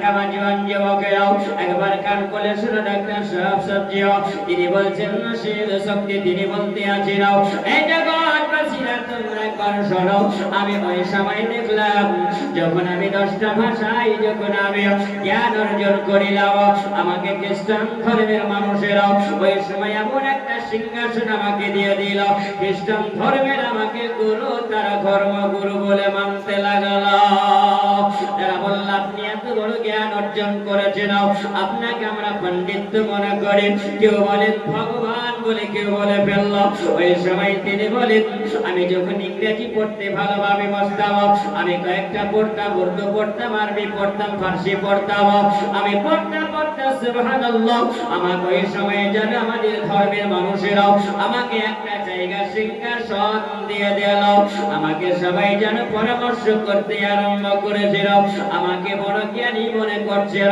আমার জীবন যুবকেরাও একবার কান খুলে শুনে ডাক্তার সাহেব সবজিও তিনি বলছেন না সে শক্তি তিনি বলতে আছেন এই জগৎবাসীরা তোমরা একবার শোনো আমি ওই সময় দেখলাম যখন আমি 10টা ভাষায় যখন আমি জ্ঞান অর্জন করিলাম আমাকে খ্রিস্টান ধর্মের মানুষেরা ওই সময় এমন একটা সিংহাসন আমাকে দিয়ে দিল খ্রিস্টান ধর্মের আমাকে গুরু তারা ধর্মগুরু বলে মানতে লাগল তারা বলল আপনি এত বড় জ্ঞান অর্জন করেছেন আপনাকে আমরা পণ্ডিত মনে করি কেউ বলেন ভগবান বলে কেউ বলে ফেলল ওই সময় তিনি বলেন আমি যখন ইংরেজি পড়তে ভালোভাবে বসতাম আমি কয়েকটা পড়তাম উর্দু পড়তাম আরবি পড়তাম ফার্সি পড়তাম আমি পড়তে পড়তে সুবহানাল্লাহ আমাকে ওই সময় যেন আমাদের ধর্মের মানুষেরাও আমাকে একটা জায়গা সিংহাসন দিয়ে দিল আমাকে সবাই যেন পরামর্শ করতে আরম্ভ করেছিল আমাকে বড় জ্ঞানী মনে করছিল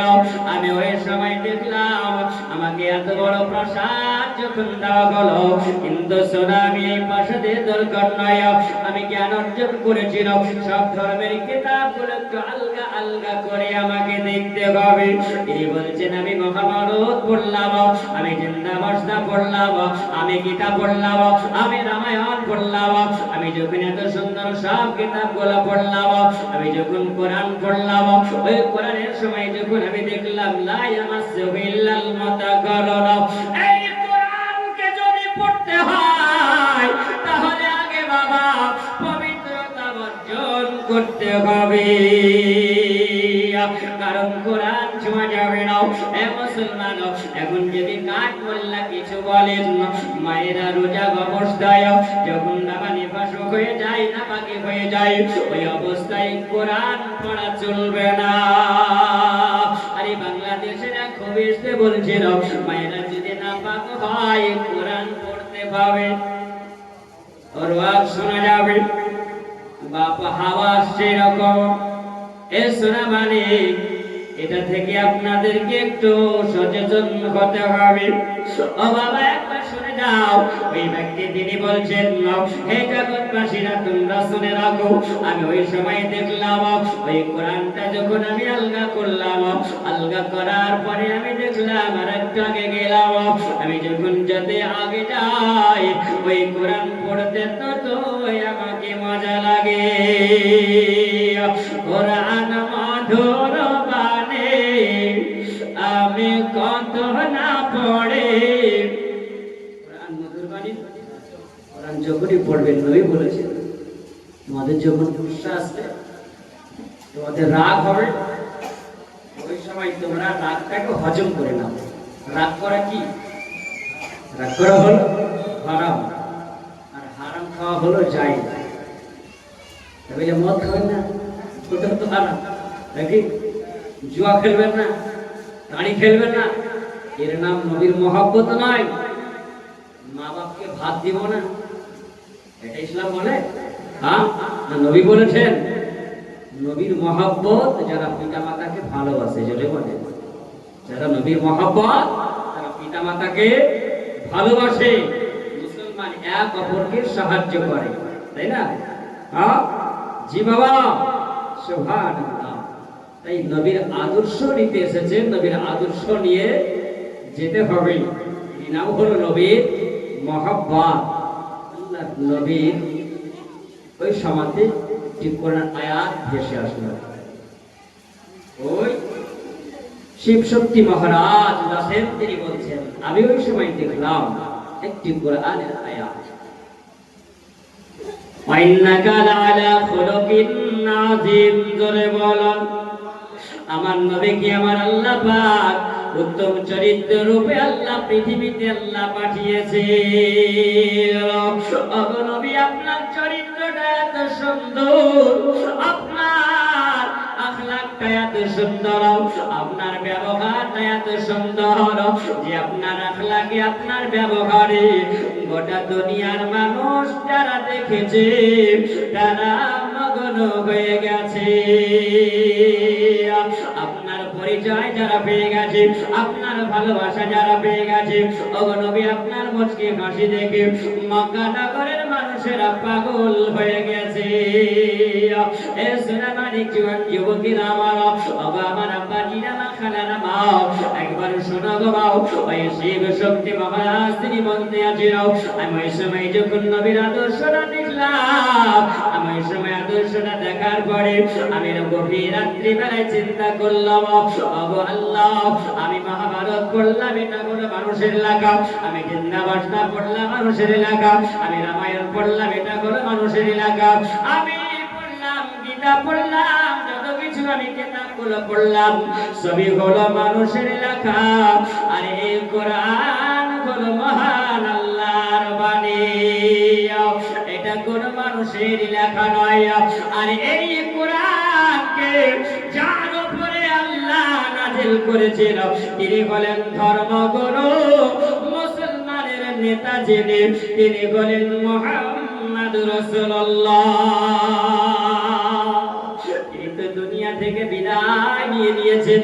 আমি ওই সময় দেখলাম আমাকে এত বড় প্রসাদ যখন দেওয়া হলো কিন্তু শোনা আমি এই প্রাসাদের দরকার নয় আমি জ্ঞান অর্জন করেছিলাম সব ধর্মের কিতাবগুলো একটু আলগা আলগা করে আমাকে দেখতে হবে তিনি বলছেন আমি মহাভারত পড়লাম আমি জিন্দাবস্তা পড়লাম আমি গীতা পড়লাম আমি রামায়ণ পড়লাম আমি যখন এত সুন্দর সব কিতাবগুলো পড়লাম আমি যখন কোরআন পড়লাম ওই কোরআনের সময় যখন আমি দেখলাম লা ইয়ামাসসুহু ইল্লাল মুতাকাররাম এই কোরআনকে যদি পড়তে হয় তাহলে আগে বাবা পবিত্রতা অর্জন করতে হবে কারণ কোরআন ছোঁয়া যাবে না এ মুসলমান এখন যদি কাঠ মোল্লা কিছু বলেন মায়েরা রোজা অবস্থায় যখন বাবা নিফাস হয়ে যায় না পাকে হয়ে যায় ওই অবস্থায় কোরআন পড়া চলবে না আরে বাংলাদেশের এক খবিসে বলছিল মায়েরা যদি না পাক হয় কোরআন পড়তে পাবে ওর ওয়াজ শোনা যাবে বাবা হাওয়া সেরকম এ শোনা মানে এটা থেকে আপনাদেরকে একটু সচেতন হতে হবে ও বাবা একবার শুনে যাও ওই ব্যক্তি তিনি বলছেন হে জগৎবাসীরা তোমরা শুনে রাখো আমি ওই সময় দেখলাম ওই কোরআনটা যখন আমি আলগা করলাম আলগা করার পরে আমি দেখলাম আর একটু আগে গেলাম আমি যখন যেতে আগে যাই ওই কোরআন পড়তে তো আমাকে মজা লাগে কোরআন মধুর বাণী আমি কত না পড়ে কোরআন মধুর বাণী কোরআন যখনই পড়বেন নবী বলেছেন তোমাদের যখন গুসা আসবে তোমাদের রাগ হবে ওই সময় তোমরা রাগটাকে হজম করে নাও রাগ করা কি রাগ করা হলো হারাম আর হারাম খাওয়া হলো জায়েজ তবে যে মদ খাবেন না ওটা তো হারাম নাকি জুয়া খেলবেন না তাড়ি খেলবেন না এর নাম নবীর মহব্বত নয় মা বাপকে ভাত দিব না এটা ইসলাম বলে হ্যাঁ নবী বলেছেন নবীর মহব্বত যারা পিতা মাতাকে ভালোবাসে যদি বলে যারা নবীর মহব্বত তারা পিতা মাতাকে ভালোবাসে মুসলমান এক অপরকে সাহায্য করে তাই না হ্যাঁ জি বাবা সুবহানাল্লাহ তাই নবীর আদর্শ নিতে এসেছেন নবীর আদর্শ নিয়ে যেতে হবে এই নাম হলো নবীর মহব্বত আল্লাহ নবীর ওই সমাজে ঠিক কোরআন আয়াত ভেসে আসলো ওই শিব শক্তি মহারাজ দাসেন তিনি বলছেন আমি ওই সময় দেখলাম একটি কোরআনের আয়াত ওয়াইন্নাকা লাআলা খুলুকিন আযীম জোরে বলেন আমার নবী কি আমার আল্লাহ পাক উত্তম চরিত্র রূপে আল্লাহ পৃথিবীতে আল্লাহ পাঠিয়েছে ওগো নবী আপনার চরিত্রটা এত সুন্দর আপনার আখলাকটা এত সুন্দর আপনার ব্যবহারটা এত সুন্দর যে আপনার আখলাকে আপনার ব্যবহারে গোটা দুনিয়ার মানুষ যারা দেখেছে তারা মগ্ন হয়ে গেছে আপনার পরিচয় যারা পেয়ে গেছে আপনার ভালোবাসা যারা পেয়ে গেছে ওগো নবী আপনার মুচকি হাসি দেখে মক্কা নগরের মানুষ মানুষেরা পাগল হয়ে গেছে। এ সোনামানিক জোয়ান যুবকেরা আমার, বাবা আমার, আব্বাজিরা মা, খালারা মা, একবার শোনো গো মা, ওই শিব শক্তি মহারাজ তিনি বলতে আছেন, আমি ওই সময় যখন নবীর আদর্শটা দেখলাম, আমি ওই সময় আদর্শটা দেখার পরে আমি গভীর রাত্রি বেলায় চিন্তা করলাম, ওগো আল্লাহ, আমি মহাভারত পড়লাম, এটা কোনো মানুষের এলাকা, আমি জিন্দাবাসটা পড়লাম মানুষের এলাকা, আমি রামায়ণ পড়লাম, এটা কোনো মানুষের এলাকা, আমি পড়লাম গীতা পড়লাম, যত কিছু আমি কিতাবগুলো পড়লাম সবই হলো মানুষের এলাকা। আর এই কোরআন হলো মহান আল্লাহর বাণী, এটা কোন মানুষের লেখা নয়। আর এই কোরআনকে যার উপরে আল্লাহ নাযিল করেছেন তিনি হলেন ধর্মগুরু, মুসলমানের নেতা যিনি, তিনি হলেন মুহাম্মদুর রাসূলুল্লাহ। দুনিয়া থেকে বিদায় নিয়ে নিয়েছেন,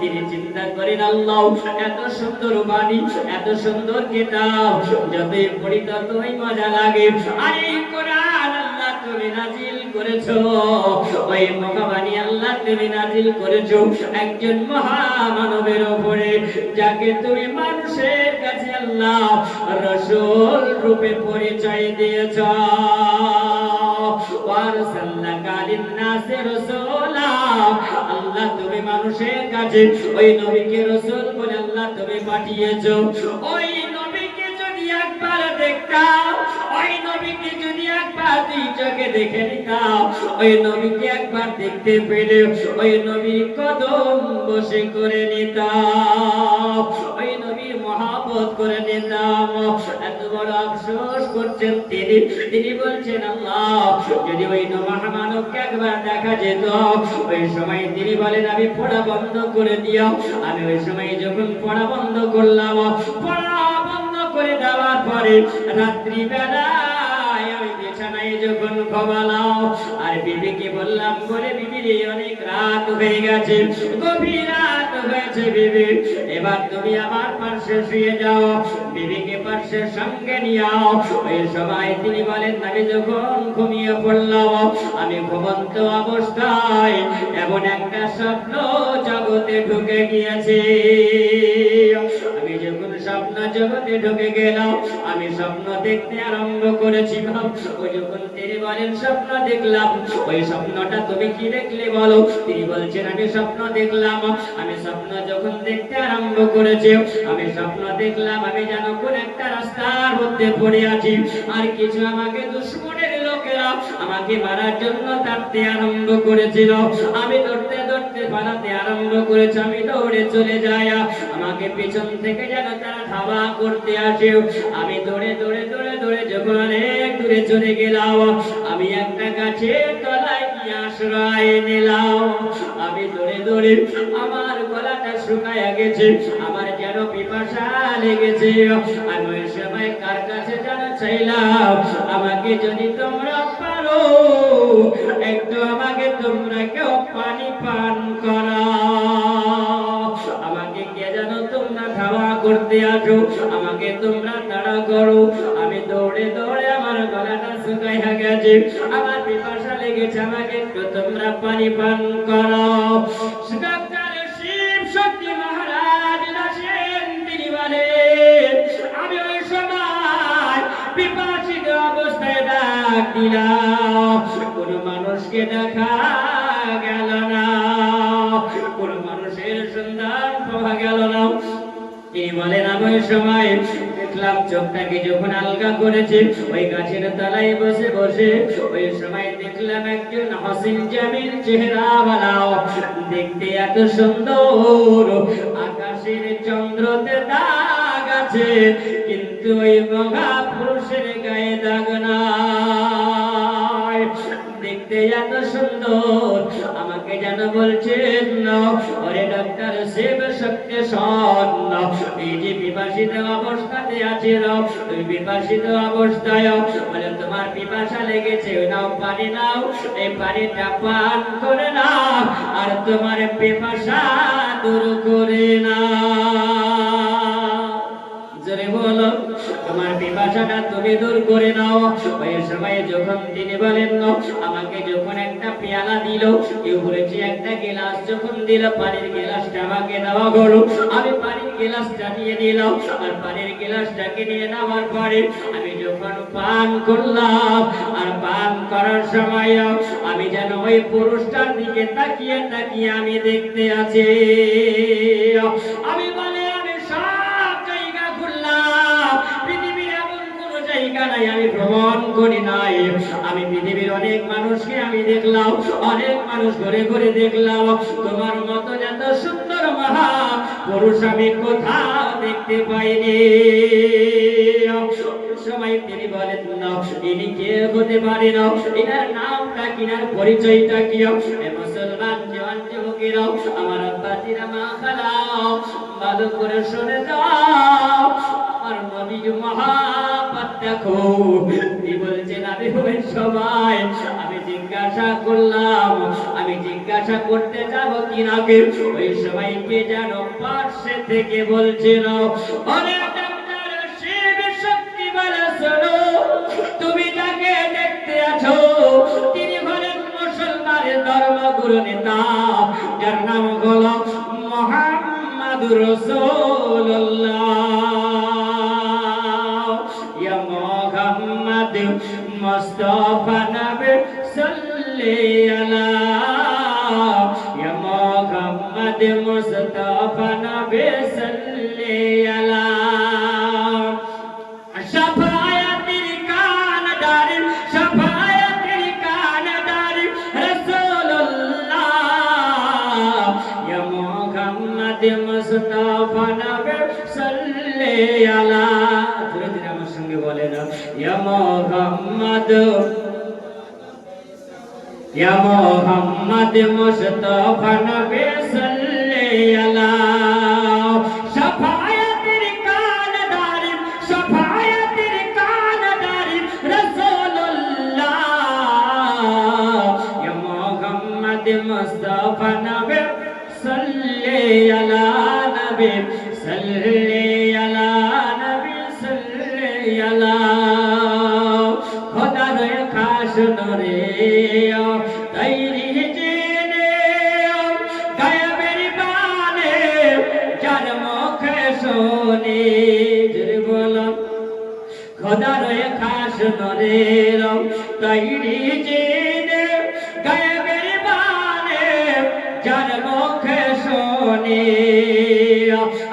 তিনি চিন্তা করেন আল্লাহ এত সুন্দর বাণী, এত সুন্দর কিতাব, যতই পড়ি ততই মজা লাগে। আর এই কোরআন আল্লাহ তুমি নাজিল করেছো, ওই মহাবাণী আল্লাহ তুমি নাজিল করেছো একজন মহামানবের উপরে, যাকে তুমি মানুষের কাছে আল্লাহ রাসূল রূপে পরিচয় দিয়েছো। আল্লাহ তুমি মানুষের কাছে ওই নবীকে রাসূল বলে আল্লাহ তুমি পাঠিয়েছো। ওই নবীকে যদি একবার দেখতাম, ওই নবীকে যদি একবার দুই চোখে দেখে নিতাম, ওই নবীকে একবার দেখতে পেলে ওই নবীর কদম বসে করে নিতাম, ওই নবীর মহব্বত করে নিতাম। এত বড় আফসোস করছেন তিনি, তিনি বলছেন আল্লাহ যদি ওই মহামানবকে একবার দেখা যেত, ওই সময় তিনি বলেন আমি পড়া বন্ধ করে দিও। আমি ওই সময় যখন পড়া বন্ধ করলাম, পড়া বন্ধ করে দেওয়ার পরে রাত্রি বেলায় আমি বিছানায় যখন ঘুমালাম, আর বিবিকে বললাম বলে বিবি রে অনেক রাত হয়ে গেছে, গভীর রাত হয়েছে বিবি, এবার তুমি আমার পাশে শুয়ে যাও, বিবিকে পাশের সঙ্গে নিও। ওই সময় তিনি বলেন আমি যখন ঘুমিয়ে পড়লাম, আমি ঘুমন্ত অবস্থায় এমন একটা স্বপ্ন জগতে ঢুকে গিয়েছে। আমি যখন স্বপ্ন জগতে ঢুকে গেলাম, আমি স্বপ্ন দেখতে আরম্ভ করেছি। ওই যখন তিনি বলেন স্বপ্ন দেখলাম, ওই স্বপ্নটা তুমি কি দেখলে বলো? তিনি বলছেন আমি স্বপ্ন দেখলাম, আমি স্বপ্ন যখন দেখতে আরম্ভ করেছি, আমি স্বপ্ন দেখলাম আমি যেন কোন একটা রাস্তার মধ্যে পড়ে আছি, আর কিছু আমাকে দুশমনের লোকেরা আমাকে মারার জন্য তাড়তে আরম্ভ করেছিল। আমি দৌড়তে দৌড়তে পালাতে আরম্ভ করেছি, আমি দৌড়ে চলে যাই, আমাকে পেছন থেকে যেন তারা ধাওয়া করতে আসে। আমি দৌড়ে দৌড়ে দৌড়ে দৌড়ে যখন অনেক দূরে চলে গেলাম, আমি একটা গাছের তলায় গিয়ে আশ্রয় নিলাম। আমি দৌড়ে দৌড়ে আমার গলাটা শুকায় গেছে, আমার যেন পিপাসা লেগেছে। আমি ওই সময় কার কাছে যেন চাইলাম, আমাকে যদি তোমরা পারো একটু আমাকে তোমরা কেউ পানি পান করাও, আমাকে কে যেন তোমরা ধাওয়া করতে আসো, আমাকে তোমরা তাড়া করো। আমি দৌড়ে দৌড়ে আমার গলাটা শুকাইয়া গেছে, আমার পিপাসা লেগেছে, আমাকে একটু তোমরা পানি পান করাও। ডক্টর শিব শক্তি মহারাজ আসেন, তিনি বলেন আমি ওই সময় পিপাসিত অবস্থায় ডাক দিলাম, কোন মানুষকে দেখা গেল না, কোন মানুষের সন্ধান পাওয়া গেল না। তিনি বলেন আমি ওই সময় দেখলাম চোখটাকে যখন আলগা করেছে, ওই গাছের তলায় বসে বসে ওই সময় দেখলাম একজন হাসিন জামিল চেহারাওয়ালা, দেখতে এত সুন্দর, আকাশের চন্দ্রতে দাগ আছে, কিন্তু ওই মহা পুরুষের গায়ে দাগ নাই, দেখতে এত সুন্দর। আমাকে যেন বলছেন ওরে ডক্টর শিব শক্তি শোন, এই যে বিপাশিত অবস্থাতে আছে, ওই বিপাশিত অবস্থায় বলে তোমার পিপাসা লেগেছে, নাও পানি নাও, এই পানিটা পান করে নাও, আর তোমার পিপাসা দূর করে নাও। জোরে বলো তোমার পিপাসা সমস্যাটা তুমি দূর করে নাও। ওই সময় যখন তিনি বলেন আমাকে যখন একটা পেয়ালা দিল, কেউ বলেছে একটা গ্লাস যখন দিল, পানির গ্লাসটা আমাকে দেওয়া হলো, আমি পানির গ্লাসটা নিয়ে নিলাম। আর পানির গ্লাসটাকে নিয়ে নেওয়ার পরে আমি যখন পান করলাম, আর পান করার সময় আমি যেন ওই পুরুষটার দিকে তাকিয়ে তাকিয়ে আমি দেখতে আছি। আমি বলে আমি সব জায়গা ঘুরলাম, পৃথিবীর এমন কোন জায়গা নাই আমি ভ্রমণ করি নাই। আমি পৃথিবীর অনেক মানুষকে আমি দেখলাম, অনেক মানুষ ঘুরে ঘুরে দেখলাম, তোমার মতো এত সুন্দর মহা পুরুষ আমি কোথাও দেখতে পাইনি। সময় তিনি বলেন না, ইনি কে হতে পারে না, এনার নামটা কি, এনার পরিচয়টা কি? মুসলমান জওয়ান যুবকেরা, আমার আব্বাজিরা, মা খালাও, ভালো করে শুনে যাও। আমার নবীর মহাপাত দেখো। কি বলছেন? আমি ওই সময় আমি জিজ্ঞাসা করলাম, আমি জিজ্ঞাসা করতে যাব কিনা, ওই সময় কে যেন পাশে থেকে বলছিল, অরে তুমি যাকে দেখতে আছো তিনি হলেন মুসলমানের ধর্মগুরু নেতা, যার নাম হলো মুহাম্মাদুর রাসূলুল্লাহ। ইয়া মুহাম্মদ মুস্তাফা নবী সাল্লাল্লাহু আলাইহি, ইয়া মুহাম্মদ মুস্তাফা নবী সাল্লাল্লাহু আলাইহি। মুস্তাফা নবী সাল্লাল্লাহু আলাইহি, ধীরে ধীরে আমার সঙ্গে বলেন, ইয়া মুহাম্মদ, ইয়া মুহাম্মদ মুস্তাফা নবী সাল্লাল্লাহু আলাইহি, শাফায়াতের কানদারি, শাফায়াতের কানদারি রাসূলুল্লাহ, ইয়া মুহাম্মদ মুস্তাফা নবী সাল্লাল্লাহু আলাইহি সাল্লাল্লাহু আলাইহি সাল্লাল্লাহু। খোদার খাস নূরে তাইরি জিনে গায়বের বানে যার মুখে শুনে, জোরে বলো, খোদার খাস নূরে তাইরি জিনে গায়বের বানে যার মুখে শুনে,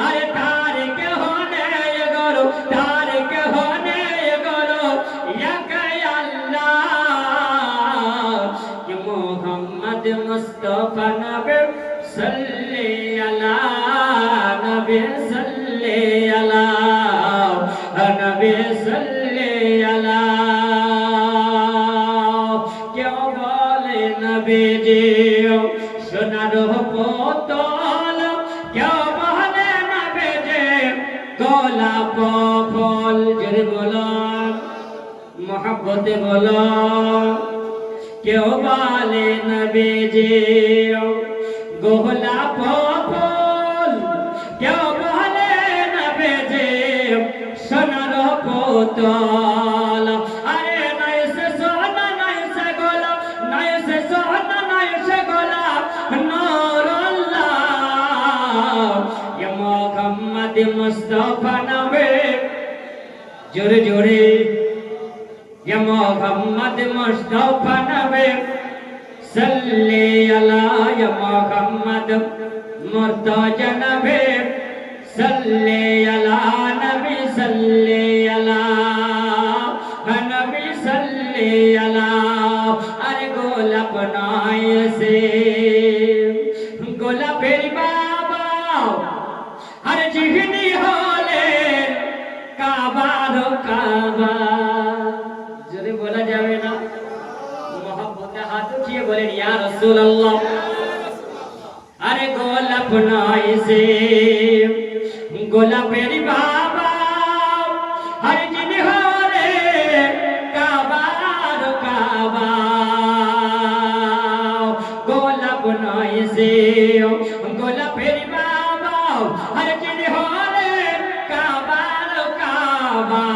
আরে তার কেহ নেই গরু, তার কেহ নেই গরু, একা আল্লাহ। মুহাম্মদ মুস্তাফা নবী সাল্লাল্লাহু নবী সাল্লাল্লাহু নবী সাল্লাল্লাহু। কেউ বলে নবীজি সোনার বোতল, কেউ বলে নবীজি গোলাপ ফুল, জোরে বলো, মহব্বতে বলো। কেউ বলে নবীজি গোলাপ ফুল, কেউ বলে নবীজি সোনার বোতল। আরে নাই সে সোনা, নাই সে গোলাপ, নাই সে সোনা, নাই সে গোলাপ, নূরুল্লাহ। ইয়া মুহাম্মদ মুস্তাফা নবী, জোরে জোরে, ইয়া মুহাম্মদ মুস্তাফা নবী সাল্লাল্লাহু আলাইহি, ইয়া মুহাম্মদ মুর্তজা নবী সাল্লাল্লাহু আলাইহি, নবী সাল্লাল্লাহু আলাইহি, নবী সাল্লাল্লাহু আলাইহি। আরে গোলাপ নয় সে গোলাপের বাবা, আরে জিহনি হলেন কাবার কাবা, যদি বলা যাবে না, মহব্বতে হাত উঠিয়ে বলেন ইয়া রাসূলুল্লাহ। আরে গোলাপ নয় সে গোলাপের বাবা, আরে যিনি হলেন কাবার কাবা, গোলাপ নয় সে গোলাপের বাবা, আরে যিনি হলেন কাবার কাবা।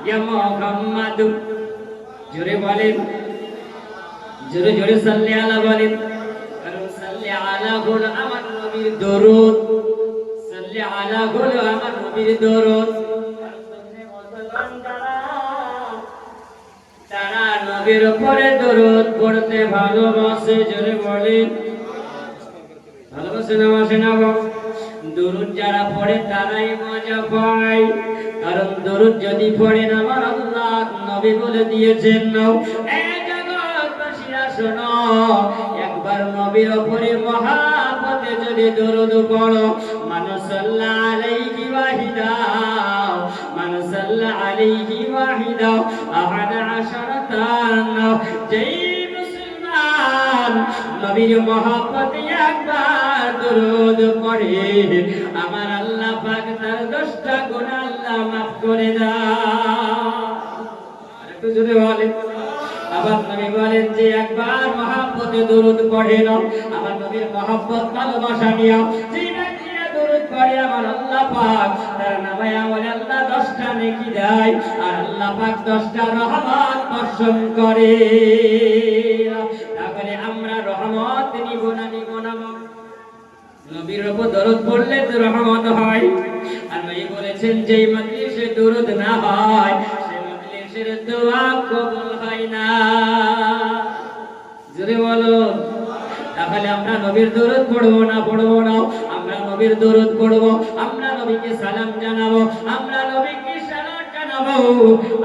ইয়া মুহাম্মাদ জোরে বলেন জোরে জোরে সাল্লি আলা বলেন কারণ সাল্লি আলা হলো আমার নবীর দরুদ সাল্লি আলা হলো আমার নবীর দরুদ তারা নবীর উপরে দরুদ পড়তে ভালোবাসে জোরে বলেন ভালোবাসে না বাসে না দরুদ যারা পড়ে তারাই মজা পায় কারণ দরুদ যদি পড়েন আমার আল্লাহ নবী বলে দিয়েছেন এ জগৎবাসীরা শোনো একবার নবীর উপরে মহাব্বতে যদি দরুদ পড়ো মান সাল্লাল্লাহু আলাইহি ওয়াহিদা মান সাল্লাল্লাহু আলাইহি ওয়াহিদা আহাদ আশরাতান যেই মুসলমান নবীর মহব্বতে একবার দরুদ পড়ে আমার আল্লাহ পাক তার 10টা গুনাহ আল্লাহ maaf করে দেয় একটু জোরে বলেন আবার নবী বলেন যে একবার মহব্বতে দরুদ পড়েন আমার নবীর মহব্বত ভালোবাসা নিয়ে যে ব্যক্তিরা দরুদ পড়ে আমার আল্লাহ পাক তার নামে আমলে আল্লাহ 10টা নেকি দেয় আর আল্লাহ পাক 10টা রহমত বর্ষণ করে তাহলে আমরা রহমত নিব না নবীর উপর দরুদ পড়লে তো রহমত হয় আর নবী বলেছেন যেই মজলিসে দরুদ না হয় সেই মজলিসের দোয়া কবুল হয় না জোরে বলো তাহলে আমরা নবীর দরুদ পড়বো না আমরা নবীর দরুদ পড়বো আমরা নবীকে সালাম জানাবো আমরা নবীকে সালাত জানাবো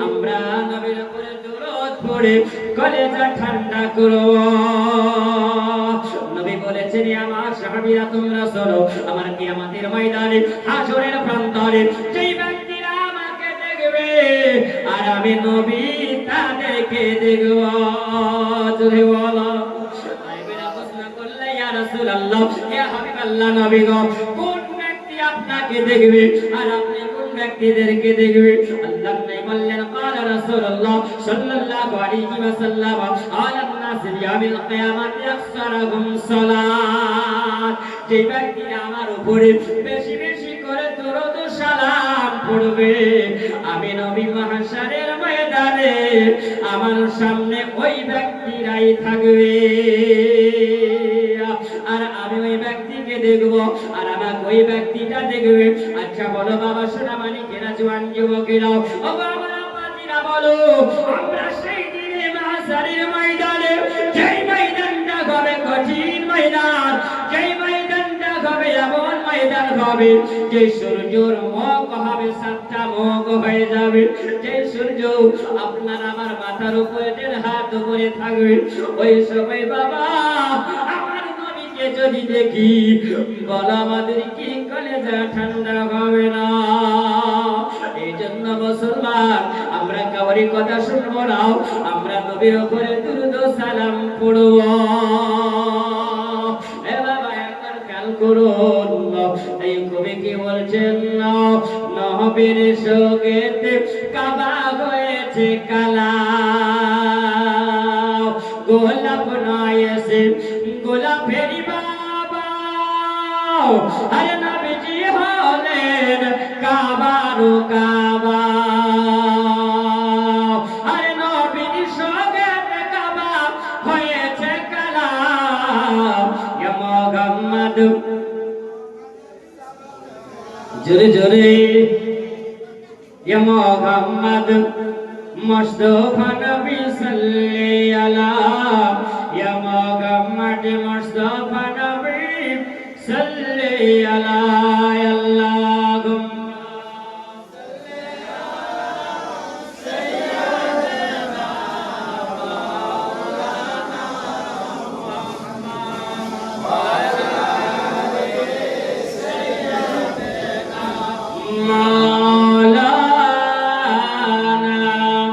আমরা নবীর উপরে দরুদ পড়ে কলেজা ঠান্ডা করব নবী বলেছেন আমার সাহাবীরা তোমরা শোনো আমার কিয়ামতের ময়দানে হাসরের প্রান্তরে যেই ব্যক্তিরা আমাকে দেখবে আর আমি নবী তাদেরকে দেখব জোরে বলো সাহাবীরা প্রশ্ন করলে ইয়া রাসূলুল্লাহ ইয়া হাবিবাল্লাহ নবী গো কোন ব্যক্তি আপনাকে দেখবে আর আপনি কোন ব্যক্তিদেরকে দেখবে আল্লাহ নবী বললেন قال رسول الله صلى الله عليه وسلم على الناس يوم القيامه اكثرهم صلاه যে ব্যক্তিরা আমার উপরে বেশি বেশি করে দরুদ ও সালাম পড়বে আমি নবী মাহশারের ময়দানে আমার সামনে ওই ব্যক্তিরাই থাকবে আর আমি ওই ব্যক্তিকে দেখব আর আমাকে ওই ব্যক্তিটা দেখবে আচ্ছা বলো বাবা সোনামানি কেরা জওয়ান যুবকেরা ও বাবা বাতিরা বলো আমরা সেই দিনে মাহশারের ময়দানে যেই ময়দানটা হবে কঠিন ময়দান যেই ময়দানটা হবে এমন ময়দান হবে যে সূর্যের মুখ হবে 7টা মুখ হয়ে যাবে যে সূর্য আপনার আমার মাথার উপরে 1.5 হাত উপরে থাকবে ওই সময় বাবা আমার নবীকে যদি দেখি বল আমাদের কি কলেজা ঠান্ডা হবে না এই জন্য মুসলমান আমরা কাউরি কথা শুনবো না আমরা নবীর উপরে দরুদ ও সালাম পড়ব এ বাবা একবার খেয়াল করুন এই কবি কি বলছেন নবীর সঙ্গেতে কাবা হয়েছে কালা গোলাপ নয় সে গোলাপেরই বাবা আরে নবীজি হলেন কাবারু কাবা আরে নবীর সঙ্গেতে কাবা হয়েছে কালা ইয়া মুহাম্মদ জোরে জোরে ইয়া মুহাম্মদ মুস্তাফা নবী সাল্লি আলা ইয়া মুহাম্মদ মুস্তাফা নবী সাল্লি আলা আল্লাহুম্মা সাল্লি আলা সাইয়্যিদিনা মাওলানা মুহাম্মদ ওয়া আলা আলি সাইয়্যিদিনা মাওলানা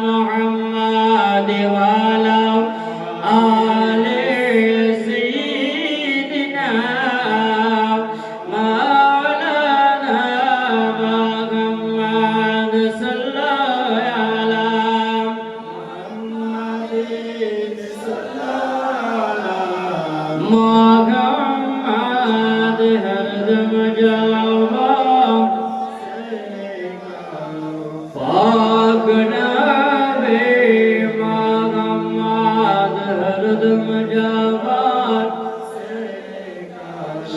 মুহাম্মদ ওয়া আলা আলি সাইয়্যিদিনা মাওলানা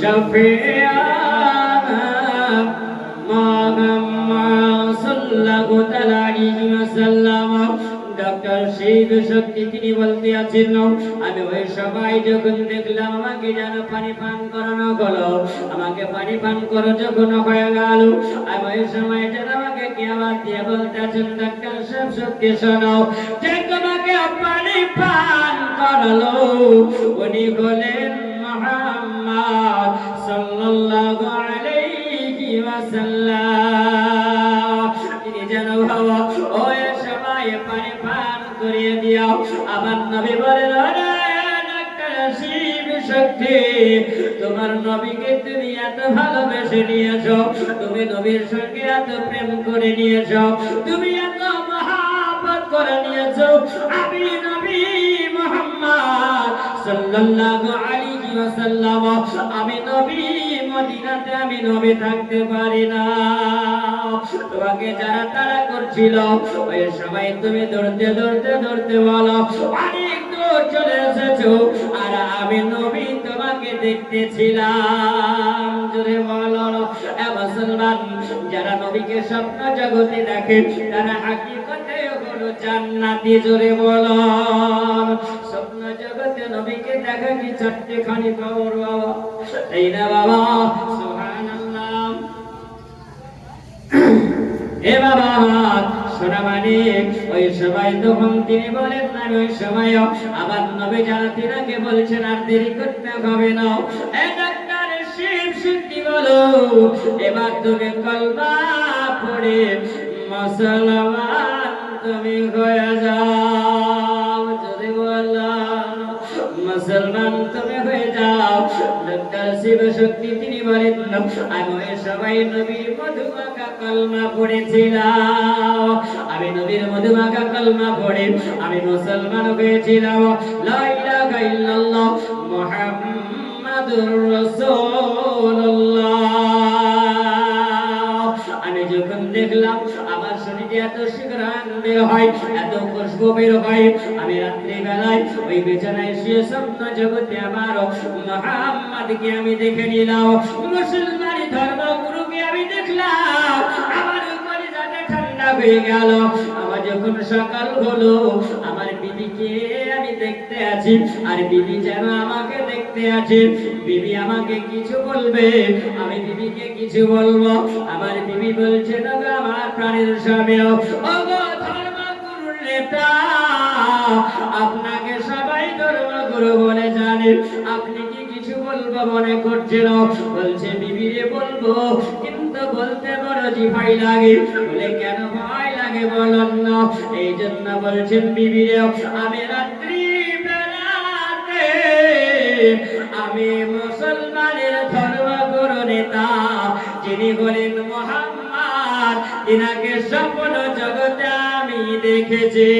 শাফিআনা মুহাম্মদ সাল্লাল্লাহু তাআলা আলাইহি ওয়াসাল্লাম। ডক্টর শিব শক্তি তিনি বলতে আছেন, আমি ওই সবাই যখন দেখলাম আমাকে যেন পানি পান করানো হলো, আমাকে পানি পান করো যখন হয়ে গেল, আমি ওই সময় যেন আমাকে কি আওয়াজ দিয়ে বলতে আছেন, ডক্টর শিব শক্তি শোনো, যে তোমাকে পানি পান করালো উনি হলেন মুহাম্মদ সাল্লাল্লাহু আলাইহি ওয়াসাল্লাম। তিনি যেন ভাবো ওই সবাই পানি পান করিয়ে দিও। আমার নবী বলেন, শিব শক্তি তোমার নবীকে তুমি এত ভালোবেসে নিয়েছো, তুমি নবীর সঙ্গে এত প্রেম করে নিয়েছো, তুমি এত মহব্বত করে নিয়েছো, আমি নবী মুহাম্মদ সাল্লাল্লাহু আলাইহি ওয়াসাল্লাম, আমি নবী মদিনাতে আমি নবী থাকতে পারি না। তোমাকে যারা তারা করছিল ওই সবাই তুমি দৌড়তে দৌড়তে দৌড়তে বলো অনেক দূর চলে এসেছো, আর আমি নবী তোমাকে দেখতেছিলাম। জোরে বলো এ মুসলমান, যারা নবীকে স্বপ্ন জগতে দেখে তারা হাকিকতে হলো জান্নাতি। জোরে বলো স্বপ্ন জগতে নবীকে দেখা কি চারটেখানি পাওয়ার বাবা, এই না বাবা? সুবহানাল্লাহ। এ বাবা সোনা মানিক, ওই সময় তখন তিনি বলেন না, ওই সময় আবার নবী যারা তিনাকে বলছেন আর দেরি করতে হবে না। এ ডাক্তার শিব শক্তি বলো, এবার তুমি কলমা পড়ে মুসলমান তুমি হয়ে যাও। যদি বলো মুসলমান তুমি হয়ে যাও। ডাক্তার শিব শক্তি তিনি বলেন, আমি ওই সবাই নবীর মধুমাখা কলমা পড়েছিলাম, আমি নবীর মধুমাখা কলমা পড়ে আমি মুসলমান হয়েছিলাম। লা ইলাহা ইল্লাল্লাহ মুহাম্মাদুর রাসূলুল্লাহ। আমি যখন দেখলাম আমার শরীরে এত সুঘ্রাণ বের হয়, এত খুশবু বের হয়, আমি রাত্রি বেলায় ওই বিছানায় শুয়ে স্বপ্ন জগতে আমার মুহাম্মদকে আমি দেখে নিলাম, মুসলমানি ধর্মগুরুকে আমি দেখলাম, আমার কলিজাটা ঠান্ডা হয়ে গেল। আমার যখন সকাল হলো আমার বিবিকে আমি দেখতে আছি, আর বিবি যেন আমাকে দেখতে আছে। বিবি আমাকে কিছু বলবে, আমি বিবিকে কিছু বলবো। আমার বিবি বলছে, না আমার প্রাণের স্বামী, ও গো ধর্মগুরুর নেতা, আপনাকে সবাই ধর্মগুরু বলে জানে, আপনি কি কিছু বলবো মনে করছেন? বলছে বিবিরে বলবো, কিন্তু বলতে বড় ভয় লাগে। বলে কেন ভয় লাগে বলেন না? এই জন্য বলছেন বিবিরে, আমি রাত্রি বেলাতে আমি মুসলমানের ধর্মগুরু নেতা যিনি হলেন মুহাম্মদ, তিনাকে স্বপ্ন জগতে আমি দেখেছি,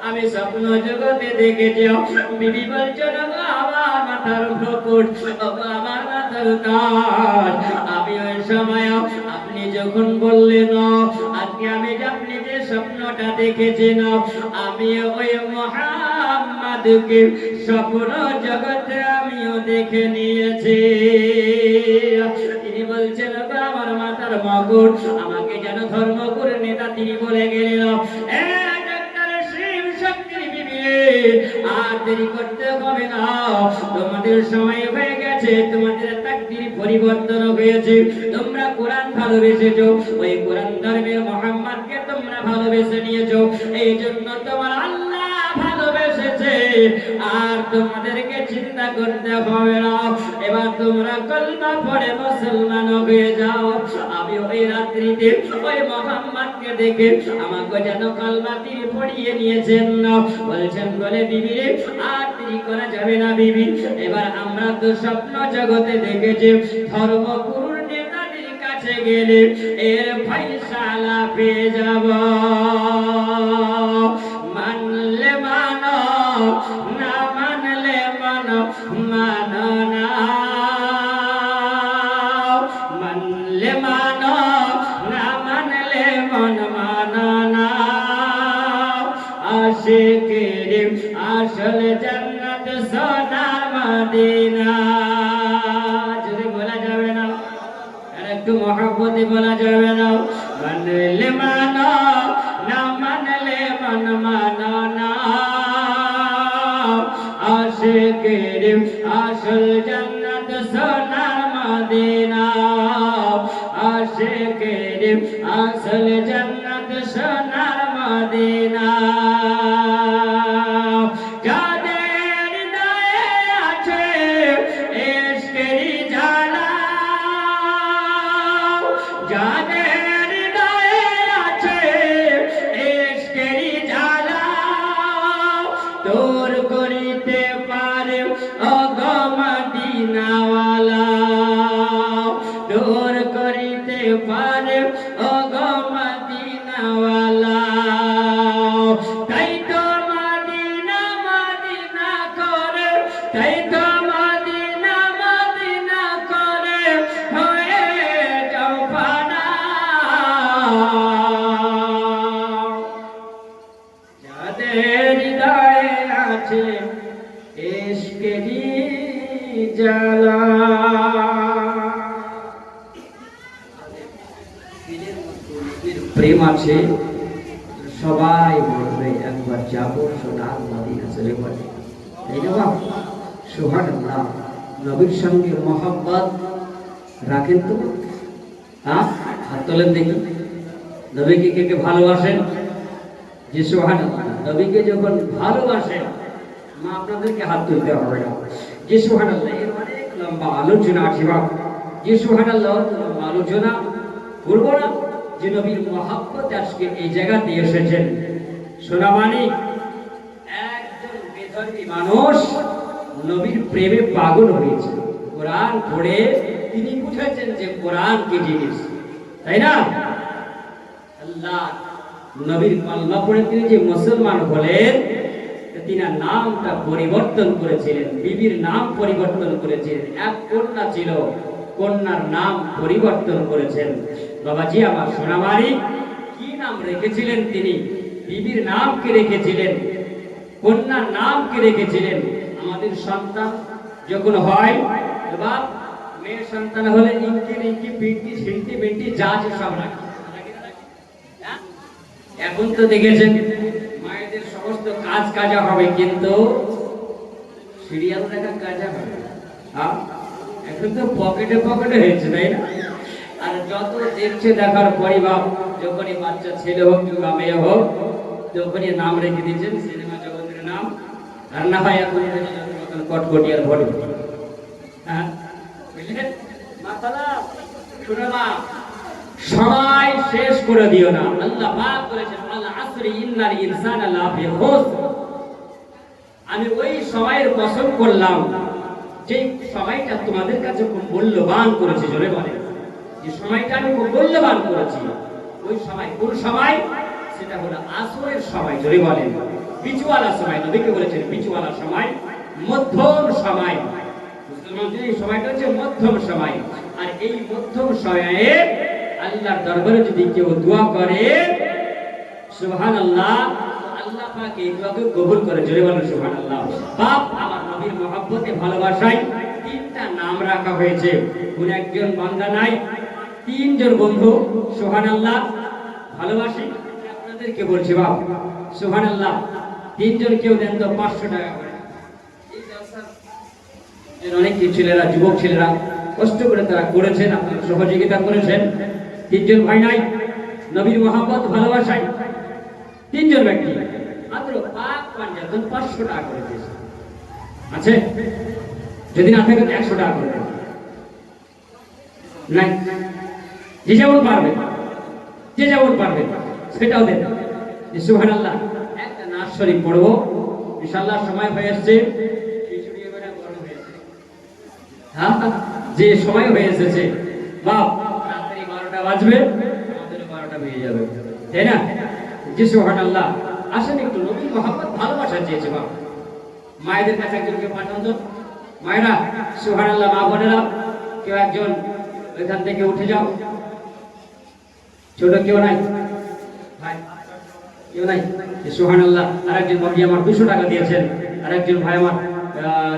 আমি স্বপ্ন জগতে দেখেছি। বিবি বলছেন, আমার মাথার মুকুট, আমার মাথার তাজ। আমি ওই সময় আপনি যখন বললেন আজকে আমি আপনি যে স্বপ্নটা দেখেছেন, আমি ওই মুহাম্মদকে স্বপ্ন জগতে আমিও দেখে নিয়েছি। তিনি বলছেন, আমার মাথার মুকুট, আমাকে যেন ধর্মগুরু নেতা তিনি বলে গেলেন। আর দেরি করতে হবে না, তোমাদের সময় হয়ে গেছে, তোমাদের তাকদীর পরিবর্তন হয়েছে। তোমরা কোরআন ভালোবেসেছো, ওই কোরআন ধর্মের মুহাম্মদকে তোমরা ভালোবেসে নিয়েছো, এই জন্য তোমার আল্লাহ ভালোবেসেছে, আর তোমাদেরকে চিন্তা করতে হবে না। এবার তোমরা কলমা পড়ে মুসলমান হয়ে যাও। আমি ওই রাত্রিতে ওই মুহাম্মদকে দেখে আমাকে যেন কলমা তিনি পড়িয়ে নিয়েছেন না। বলছেন বলে বিবি রে, আর দেরি করা যাবে না বিবি, এবার আমরা তো স্বপ্ন জগতে দেখেছি ধর্মগুরুর নেতাদের কাছে গেলে এর ফয়সালা পেয়ে যাব। মানলে মানো, না মানলে মানো, মানো না। মানলে মানো, না মানলে মন মানো না। আশিকের আসল জান্নাত সোনার মদিনা। একটু মহব্বতে বলা যাবে না? মানলে মানো, না মানলে মন মানো না। আশিকের আসল জান্নাত সোনার মদিনা, আশিকের আসল জান্নাত সোনার মদিনা। যাদের হৃদয়ে আছে ইশকেরি জ্বালা, যাদের হৃদয়ে আছে ইশকেরি জ্বালা, দূর করিতে পারে ওগো মদিনাওয়ালা, দূর করিতে পারে ওগো মদিনাওয়ালা। তাই তো মদিনা মদিনা করে, তাই তো মদিনা মদিনা করে হয়ে যাও ফানা। যাদের হৃদয়ে আছে ইশকেরি জ্বালা, প্রেম আছে, সবাই বলবে একবার যাবো সোনার মদিনা চলে বলে, তাই না বাপ? সুবহানাল্লাহ। নবীর সঙ্গে মহব্বত রাখেন তো? হ্যাঁ, হাত তোলেন দেখি। নবীকে কে কে ভালোবাসেন? যে সুবহানাল্লাহ। নবীকে যখন ভালোবাসেন, মা আপনাদেরকে হাত তুলতে হবে না। যে সুবহানাল্লাহ। এর অনেক লম্বা আলোচনা আছে বাপ। যে সুবহানাল্লাহ লম্বা আলোচনা করবো না। যে নবীর মহব্বত আজকে এই জায়গাতে এসেছেন। সোনামানি একজন বেধর্মী মানুষ নবীর প্রেমে পাগল হয়েছে। কোরআন পড়ে তিনি বুঝেছেন যে কোরআন কি জিনিস, তাই না? আল্লাহ নবীর কলমা পড়ে তিনি যে মুসলমান হলেন, তিনি নামটা পরিবর্তন করেছিলেন, বিবির নাম পরিবর্তন করেছিলেন। এক কন্যা ছিল, কন্যার নাম পরিবর্তন করেছেন। বাবাজি আমার সোনামারি, কি নাম রেখেছিলেন তিনি? বিবির নাম কে রেখেছিলেন? কন্যার নাম কে রেখেছিলেন? আমাদের সন্তান যখন হয়, বাপ মেয়ে সন্তান হলে ইঙ্কি রিঙ্কি পিঙ্কি ছিন্তি মিন্টি যা আছে সব রাখে। এখন তো দেখেছেন মায়েদের সমস্ত কাজ কাজা হবে, কিন্তু সিরিয়াল দেখা কাজা হবে। এখন তো পকেটে পকেটে হয়েছে, তাই না? আর যত দেখছে দেখার পরে বাপ, যখনই বাচ্চা ছেলে হোক কিংবা মেয়ে হোক, তখনই নাম রেখে দিয়েছেন সিনেমা জগতের নাম। আর না হয় এখন কটকটি আর ভরি। হ্যাঁ বুঝলেন? মাতালা শুনে না, সময় শেষ করে দিও না। আল্লাহ পাক বলেছেন আল আসরি ইন্নাল ইনসানা লাফি খুসর। আমি ওই সময়ের কসম করলাম যে সময়টা তোমাদের কাছে খুব মূল্যবান করেছি। জোরে বলে, যে সময়টা আমি খুব মূল্যবান করেছি। ওই সময় কোন সময়? সেটা হলো আসরের সময়। জোরে বলেন, বিচওয়ালা সময়। নবীকে বলেছেন বিচওয়ালা সময়, মধ্যম সময়। মুসলমানদের এই সময়টা হচ্ছে মধ্যম সময়। আর এই মধ্যম সময়ে আল্লাহর দরবারে যদি কেউ দোয়া করে, সুবহানাল্লাহ, আল্লাহ পাক এই দোয়াকে কবুল করে। জোরে বলেন সুবহানাল্লাহ। বাপ আমার নবীর মহব্বতে ভালোবাসায় তিনটা নাম রাখা হয়েছে। কোন একজন বান্দা নাই, তিনজন বন্ধু সুবহানাল্লাহ ভালোবাসি। আপনাদেরকে বলছি বাপ, সুবহানাল্লাহ, তিনজন কেউ দেন তো 500 টাকা করে। অনেক ছেলেরা, যুবক ছেলেরা কষ্ট করে তারা করেছেন, আপনারা সহযোগিতা করেছেন। তিনজন ভাই নাই নবীর মহব্বত ভালোবাসায়, তিনজন ব্যক্তি মাত্র পাক পাঞ্জাতন 500 টাকা করে দিয়েছে। আছে? যদি না থাকে তো 100 টাকা করে নাই। যে যেমন পারবে, যে যেমন পারবে সেটাও দেন। সুবহানাল্লাহ। একটা নাচ শরীফ পড়বো ইনশাআল্লাহ। সময় হয়ে আসছে, যে সময় হয়ে এসেছে বাপ, রাত্রি 12টা বাজবে, আমাদের 12টা বেজে যাবে, তাই না? জি সুবহানাল্লাহ। আসেন একটু নবীর মহব্বত ভালোবাসা চেয়েছে বাপ। মায়েদের কাছে একজনকে পাঠান তো। মায়েরা সুবহানাল্লাহ, মা বোনেরা কেউ একজন ওইখান থেকে উঠে যাও। ছোট কেউ নাই ভাই? কেউ নাই? সুবহানাল্লাহ। আর একজন ভাবি আমার 200 টাকা দিয়েছেন, আর একজন ভাই আমার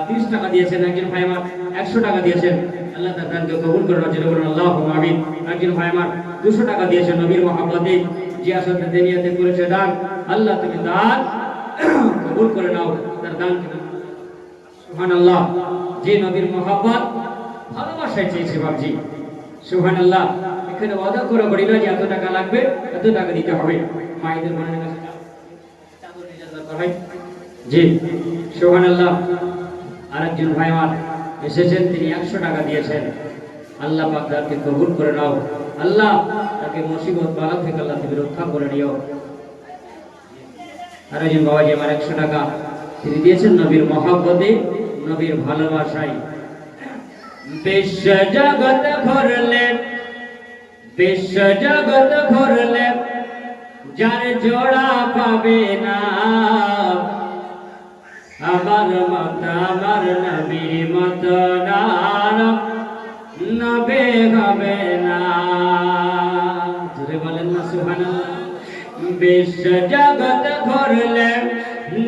30 টাকা দিয়েছেন, একজন ভাই আমার 100 টাকা দিয়েছেন। আল্লাহ তার দানকে কবুল করে রাজি বলুন আল্লাহুম্মা আমিন। একজন ভাই আমার 200 টাকা দিয়েছে নবীর মহব্বতে জিয়াসতে দুনিয়াতে করেছে দান, আল্লাহ তুমি দান কবুল করে নাও, তার দান সুবহানাল্লাহ। যে নবীর মহব্বত ভালোবাসায় চেয়েছে বাবজি, সুবহানাল্লাহ। এখানে ওয়াদা করে বলি না যে এত টাকা লাগবে, এত টাকা দিতে হবে, মায়েদের মনে কাছে চাদর নিয়ে দরকার হয়। জি সুবহানাল্লাহ। আরেকজন ভাই আমার এসেছেন, তিনি 100 টাকা দিয়েছেন, আল্লাহ পাক তাকে কবুল করে নাও, আল্লাহ তাকে মুসিবত বালা থেকে আল্লাহ থেকে রক্ষা করে নিও। আরেকজন বাবাজি আমার 100 টাকা তিনি দিয়েছেন নবীর মহব্বতে, নবীর ভালোবাসায়। বিশ্ব জগৎ ঘুরলেন, বিশ্ব জগৎ ঘুরলেন, যার জোড়া পাবে না, আমার মত আমার নবীর মত নার নবে হবে না। জোরে বলেন না সুবহানাল্লাহ। বিশ্ব জগৎ ঘুরলেন,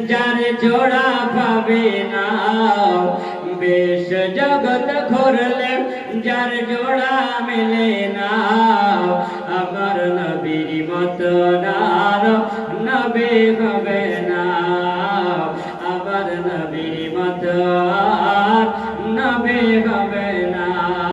যার জোড়া পাবে না, বিশ্ব জগৎ ঘুরলেন, যার জোড়া মেলে না, আমার নবীর মত নার নবে হবে না, আমার নবীর মত নবে